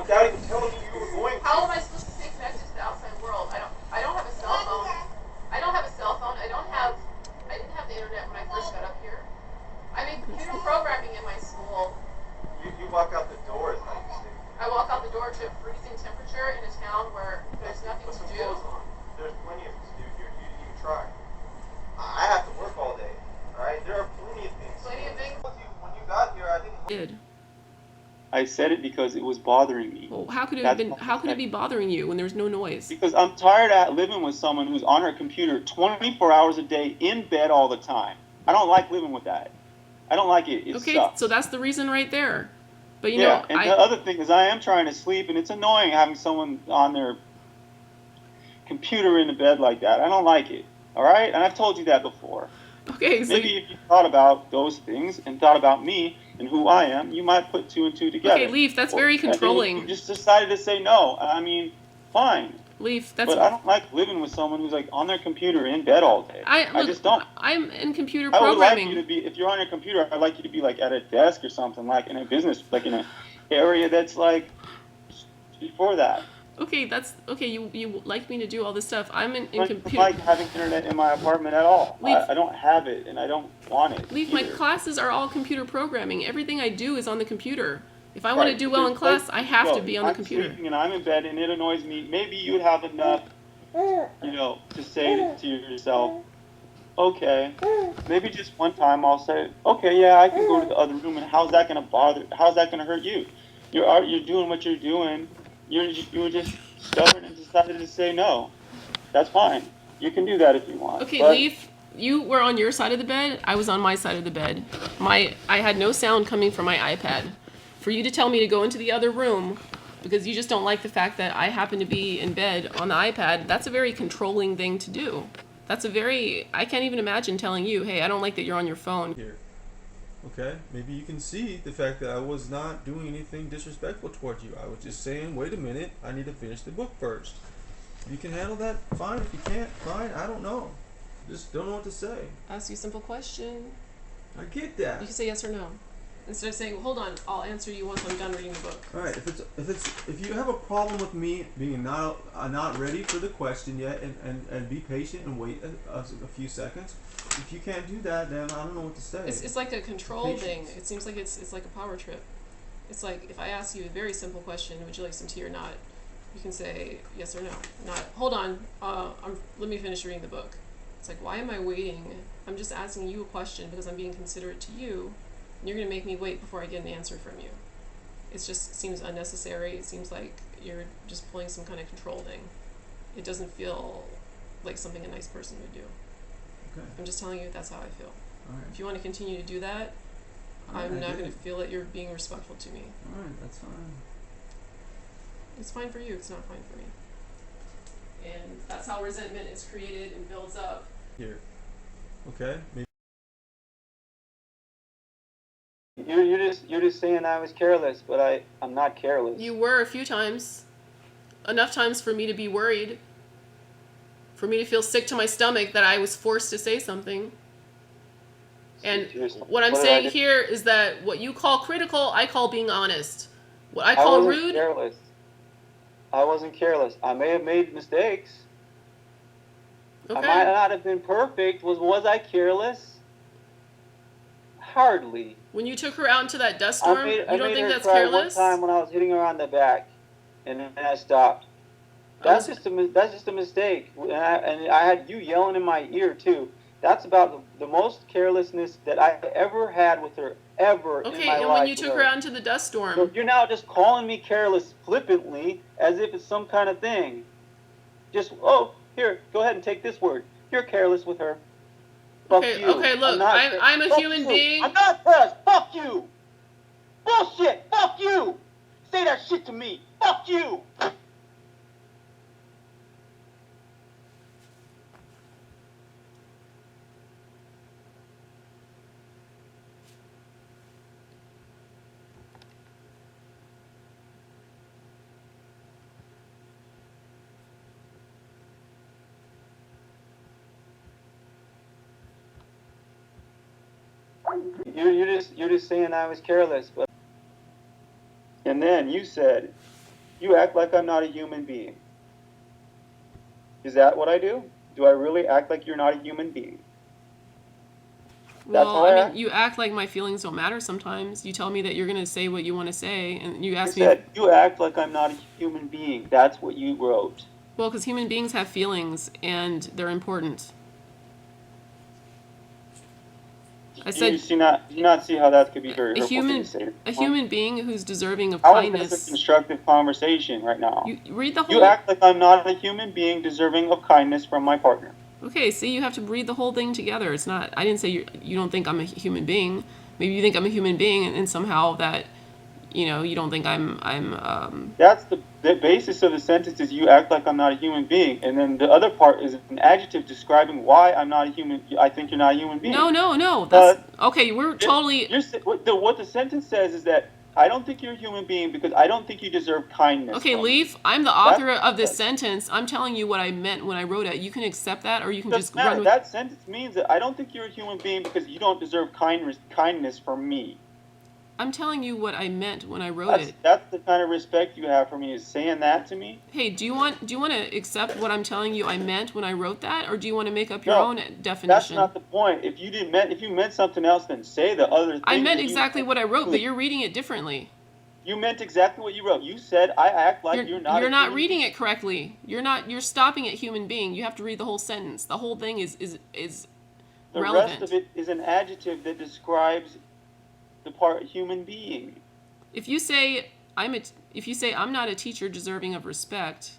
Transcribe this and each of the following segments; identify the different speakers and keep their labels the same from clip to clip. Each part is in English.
Speaker 1: without even telling me you were going to.
Speaker 2: How am I supposed to stay connected to the outside world? I don't have a cell phone. I don't have a cell phone. I didn't have the internet when I first got up here. I made computer programming in my school.
Speaker 1: You walk out the door is how you stay.
Speaker 2: I walk out the door to a freezing temperature in a town where there's nothing
Speaker 1: Put
Speaker 2: to
Speaker 1: some
Speaker 2: do.
Speaker 1: clothes on. There's plenty of things to do here. You didn't even try. I have to work all day. Alright? There are plenty of things.
Speaker 2: Plenty of things.
Speaker 1: When you got here, I didn't.
Speaker 3: Did.
Speaker 4: I said it because it was bothering me.
Speaker 3: Well, how could it be bothering you when there's no noise?
Speaker 4: Because I'm tired of living with someone who's on her computer 24 hours a day in bed all the time. I don't like living with that. I don't like it. It
Speaker 3: Okay,
Speaker 4: sucks.
Speaker 3: so that's the reason right there. But you
Speaker 4: Yeah,
Speaker 3: know,
Speaker 4: and the other thing is I am trying to sleep, and it's annoying having someone on their computer in the bed like that. I don't like it. All right? And I've told you that before.
Speaker 3: okay, so
Speaker 4: Maybe if you thought about those things and thought about me and who I am, you might put two and two together.
Speaker 3: okay, Leif, that's very
Speaker 4: And then
Speaker 3: controlling.
Speaker 4: you just decided to say no. I mean, fine.
Speaker 3: Leif, that's.
Speaker 4: But I don't like living with someone who's like on their computer in bed all day. I just don't.
Speaker 3: I'm in computer
Speaker 4: I would like
Speaker 3: programming.
Speaker 4: you to be, if you're on your computer, I'd like you to be like at a desk or something, like in a business, like in an area that's like before that.
Speaker 3: Okay, that's okay. You like me to do all this stuff. I'm in
Speaker 4: I don't
Speaker 3: computer.
Speaker 4: like having internet in my apartment at all.
Speaker 3: Leif.
Speaker 4: I don't have it, and I don't want it.
Speaker 3: Leif, my
Speaker 4: either.
Speaker 3: classes are all computer programming. Everything I do is on the computer. If I want to
Speaker 4: Right,
Speaker 3: do well in
Speaker 4: there's
Speaker 3: class,
Speaker 4: places
Speaker 3: I have to
Speaker 4: go.
Speaker 3: be on the
Speaker 4: I'm
Speaker 3: computer.
Speaker 4: sleeping and I'm in bed, and it annoys me. Maybe you'd have enough, to say to yourself, okay, maybe just one time I'll say, okay, yeah, I can go to the other room, and how's that gonna bother? How's that gonna hurt you? You're doing what you're doing. You were just stubborn and decided to say no. That's fine. You can do that if you want.
Speaker 3: Okay,
Speaker 4: but
Speaker 3: Leif, you were on your side of the bed. I was on my side of the bed. I had no sound coming from my iPad. For you to tell me to go into the other room because you just don't like the fact that I happen to be in bed on the iPad, that's a very controlling thing to do. I can't even imagine telling you, hey, I don't like that you're on your phone.
Speaker 5: Here. Okay? Maybe you can see the fact that I was not doing anything disrespectful towards you. I was just saying, wait a minute, I need to finish the book first. If you can handle that, fine. If you can't, fine. I don't know. Just don't know what to say.
Speaker 3: Ask you a simple question.
Speaker 5: I get that.
Speaker 3: You can say yes or no. Instead of saying, well, hold on, I'll answer you once I'm done reading the book.
Speaker 5: All right. If you have a problem with me being not ready for the question yet, and be patient and wait a few seconds. If you can't do that, then I don't know what to say.
Speaker 3: It's like a control thing.
Speaker 5: Patience.
Speaker 3: It seems like it's like a power trip. It's like if I ask you a very simple question, would you like some tea or not? You can say yes or no. Not hold on. Let me finish reading the book. It's like, why am I waiting? I'm just asking you a question because I'm being considerate to you. And you're gonna make me wait before I get an answer from you. It seems unnecessary. It seems like you're just pulling some kind of control thing. It doesn't feel like something a nice person would do.
Speaker 5: Okay.
Speaker 3: I'm just telling you that's how I feel.
Speaker 5: All right.
Speaker 3: If you want to continue to do that,
Speaker 5: All right,
Speaker 3: I'm
Speaker 5: I
Speaker 3: not
Speaker 5: get
Speaker 3: going
Speaker 5: it.
Speaker 3: to feel that you're being respectful to me.
Speaker 5: All right. That's fine.
Speaker 3: It's fine for you, it's not fine for me. And that's how resentment is created and builds up.
Speaker 5: Here. Okay. Maybe.
Speaker 4: You're just saying I was careless, but I'm not careless.
Speaker 3: You were a few times. Enough times for me to be worried. For me to feel sick to my stomach that I was forced to say something. And what I'm saying here is that what you call critical, I call being honest. What I call rude.
Speaker 4: Careless. I wasn't careless. I may have made mistakes.
Speaker 3: Okay.
Speaker 4: I might not have been perfect. Was I careless? Hardly.
Speaker 3: When you took her out into that dust storm, you don't think that's
Speaker 4: cry
Speaker 3: careless?
Speaker 4: One time when I was hitting her on the back, and then I stopped. That's just a mistake. And I had you yelling in my ear too. That's about the most carelessness that I ever had with her ever in my life.
Speaker 3: Okay, and when you took her out into the dust storm.
Speaker 4: So you're now just calling me careless flippantly as if it's some kind of thing. Just, oh, here, go ahead and take this word. You're careless with her. Fuck
Speaker 3: Okay,
Speaker 4: you.
Speaker 3: okay, look, I'm a
Speaker 4: Fuck
Speaker 3: human
Speaker 4: you.
Speaker 3: being.
Speaker 4: I'm not careless. Fuck you. Bullshit. Fuck you. Say that shit to me. Fuck you. You're just saying I was careless, but and then you said You act like I'm not a human being. Is that what I do? Do I really act like you're not a human being?
Speaker 3: Well,
Speaker 4: how I
Speaker 3: I mean,
Speaker 4: act?
Speaker 3: you act like my feelings don't matter sometimes. You tell me that you're going to say what you want to say, and you
Speaker 4: I
Speaker 3: ask me.
Speaker 4: said, you act like I'm not a human being. That's what you wrote.
Speaker 3: Well, because human beings have feelings, and they're important. I
Speaker 4: Do you
Speaker 3: said
Speaker 4: not see how that could be very
Speaker 3: a
Speaker 4: hurtful
Speaker 3: human,
Speaker 4: to say to
Speaker 3: a
Speaker 4: someone?
Speaker 3: human being who's deserving of
Speaker 4: How is this a
Speaker 3: kindness.
Speaker 4: constructive conversation right now?
Speaker 3: You read the whole.
Speaker 4: You act like I'm not a human being deserving of kindness from my partner.
Speaker 3: Okay, see, you have to read the whole thing together. It's not. I didn't say you don't think I'm a human being. Maybe you think I'm a human being, and somehow that, you don't think I'm.
Speaker 4: That's the basis of the sentence is you act like I'm not a human being, and then the other part is an adjective describing why I'm not a human. I think you're not a human being.
Speaker 3: No. That's okay. We're totally.
Speaker 4: What the sentence says is that I don't think you're a human being because I don't think you deserve kindness.
Speaker 3: Okay, Leif, I'm the author of this sentence. I'm telling you what I meant when I wrote it. You can accept that, or you can just run with.
Speaker 4: That sentence means that I don't think you're a human being because you don't deserve kindness from me.
Speaker 3: I'm telling you what I meant when I wrote it.
Speaker 4: That's the kind of respect you have for me, is saying that to me.
Speaker 3: Hey, do you want to accept what I'm telling you I meant when I wrote that, or do you want to make up your own definition?
Speaker 4: That's not the point. If you meant something else, then say the other thing.
Speaker 3: I meant exactly what I wrote, but you're reading it differently.
Speaker 4: You meant exactly what you wrote. You said I act like you're not.
Speaker 3: You're not reading it correctly. You're stopping at human being. You have to read the whole sentence. The whole thing is
Speaker 4: the
Speaker 3: relevant.
Speaker 4: rest of it is an adjective that describes the part human being.
Speaker 3: If you say I'm not a teacher deserving of respect,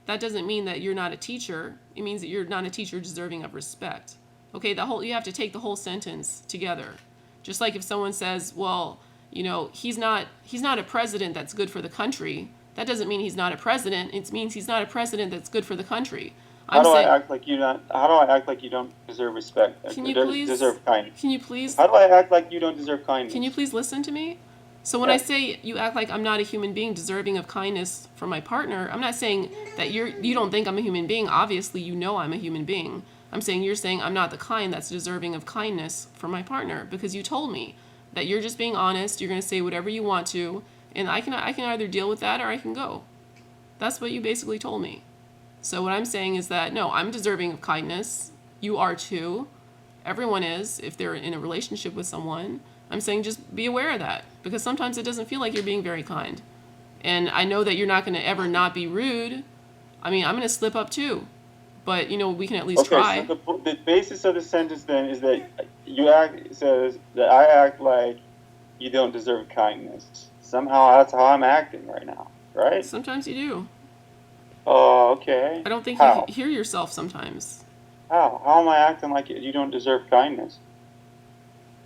Speaker 3: that doesn't mean that you're not a teacher. It means that you're not a teacher deserving of respect. Okay, you have to take the whole sentence together. Just like if someone says, well, he's not a president that's good for the country. That doesn't mean he's not a president. It means he's not a president that's good for the country.
Speaker 4: How do I act like you don't deserve respect?
Speaker 3: Can you please
Speaker 4: deserve kindness?
Speaker 3: Can you please?
Speaker 4: How do I act like you don't deserve kindness?
Speaker 3: Can you please listen to me? So when I say you act like I'm not a human being deserving of kindness from my partner, I'm not saying that you don't think I'm a human being. Obviously, you know I'm a human being. I'm saying you're saying I'm not the kind that's deserving of kindness from my partner because you told me that you're just being honest. You're going to say whatever you want to, and I can either deal with that or I can go. That's what you basically told me. So what I'm saying is that, no, I'm deserving of kindness. You are too. Everyone is if they're in a relationship with someone. I'm saying just be aware of that because sometimes it doesn't feel like you're being very kind. And I know that you're not going to ever not be rude. I mean, I'm going to slip up too. But, we can at least try.
Speaker 4: So the basis of the sentence then is that it says that I act like you don't deserve kindness. Somehow that's how I'm acting right now, right?
Speaker 3: Sometimes you do.
Speaker 4: Oh, okay.
Speaker 3: I don't think
Speaker 4: How?
Speaker 3: you hear yourself sometimes.
Speaker 4: How? How am I acting like you don't deserve kindness?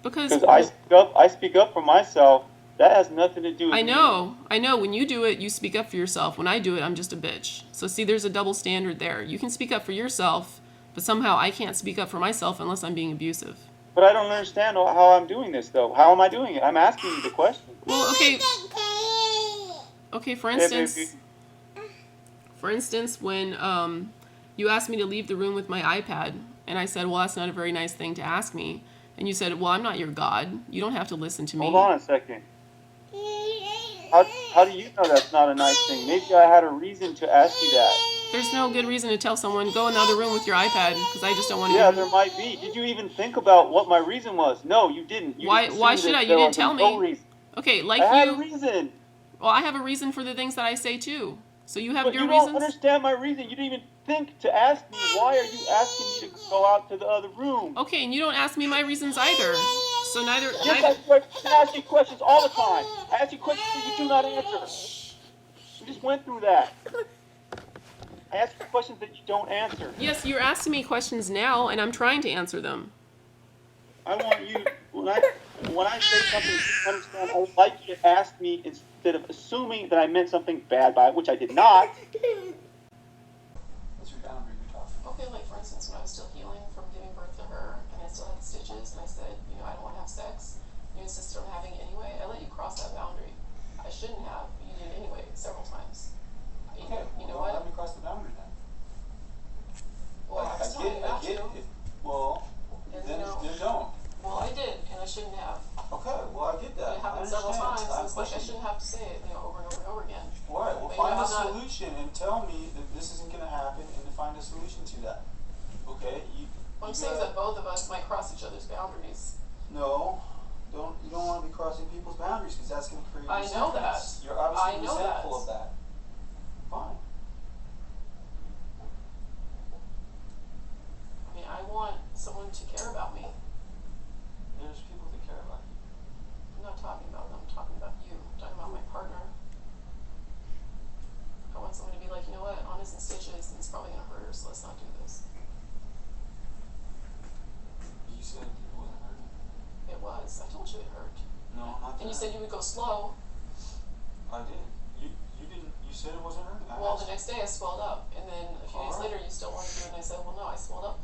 Speaker 3: Because
Speaker 4: I speak up for myself. That has nothing to do with
Speaker 3: I
Speaker 4: me.
Speaker 3: know. When you do it, you speak up for yourself. When I do it, I'm just a bitch. So see, there's a double standard there. You can speak up for yourself, but somehow I can't speak up for myself unless I'm being abusive.
Speaker 4: But I don't understand how I'm doing this, though. How am I doing it? I'm asking you the question.
Speaker 3: Well, okay, for instance, when you asked me to leave the room with my iPad, and I said, well, that's not a very nice thing to ask me. And you said, well, I'm not your God. You don't have to listen to me.
Speaker 4: Hold on a second. How do you know that's not a nice thing? Maybe I had a reason to ask you that.
Speaker 3: There's no good reason to tell someone, go in another room with your iPad, because I just don't want to.
Speaker 4: Yeah, there might be. Did you even think about what my reason was? No, you didn't.
Speaker 3: Why should I? You didn't tell me.
Speaker 4: No reason.
Speaker 3: Okay,
Speaker 4: I had a reason.
Speaker 3: Well, I have a reason for the things that I say too. So you have
Speaker 4: but
Speaker 3: your
Speaker 4: you
Speaker 3: reasons.
Speaker 4: Don't understand my reason. You didn't even think to ask me. Why are you asking me to go out to the other room?
Speaker 3: Okay, and you don't ask me my reasons either. So neither.
Speaker 4: Yes, I ask you questions all the time. I ask you questions that you do not answer. We just went through that. I ask you questions that you don't answer.
Speaker 3: Yes, you're asking me questions now, and I'm trying to answer them.
Speaker 4: I want you, when I say something you don't understand, I would like you to ask me instead of assuming that I meant something bad by it, which I did not.
Speaker 1: What's your boundary you're talking about?
Speaker 3: Okay, like for instance, when I was still healing from giving birth to her, and I still had the stitches, and I said, I don't want to have sex. You insisted on having it anyway. I let you cross that boundary. I shouldn't have, but you did anyway, several times.
Speaker 1: Okay,
Speaker 3: you know
Speaker 1: well,
Speaker 3: what?
Speaker 1: let me cross the boundary then.
Speaker 3: Well, I was telling you not to.
Speaker 1: Then don't.
Speaker 3: Well, I did, and I shouldn't have.
Speaker 1: Okay, well, I get that.
Speaker 3: It happened several times. It's like I shouldn't have to say it, over and over and over again.
Speaker 1: Right, well,
Speaker 3: But
Speaker 1: fine.
Speaker 3: I'm saying that both of us might cross each other's boundaries.
Speaker 6: No, you don't want to be crossing people's boundaries because that's going to create
Speaker 3: I know that.
Speaker 6: resentments. You're obviously
Speaker 3: I know
Speaker 6: resentful
Speaker 3: that.
Speaker 6: of that. Fine.
Speaker 3: I mean, I want someone to care about me.
Speaker 6: There's people that care about you.
Speaker 3: I'm not talking about them. I'm talking about you. I'm talking about my partner. I want someone to be like, you know what, Anna's in stitches and it's probably going to hurt her, so let's not do this.
Speaker 6: You said it wasn't hurting.
Speaker 3: It was. I told you it hurt.
Speaker 6: No, not that.
Speaker 3: And you said you would go slow.
Speaker 6: I did. You didn't. You said it wasn't hurting.
Speaker 3: Well, the next day I swelled up, and then a few days
Speaker 6: Alright.
Speaker 3: later you still wanted to do it, and I said, well, no, I swelled up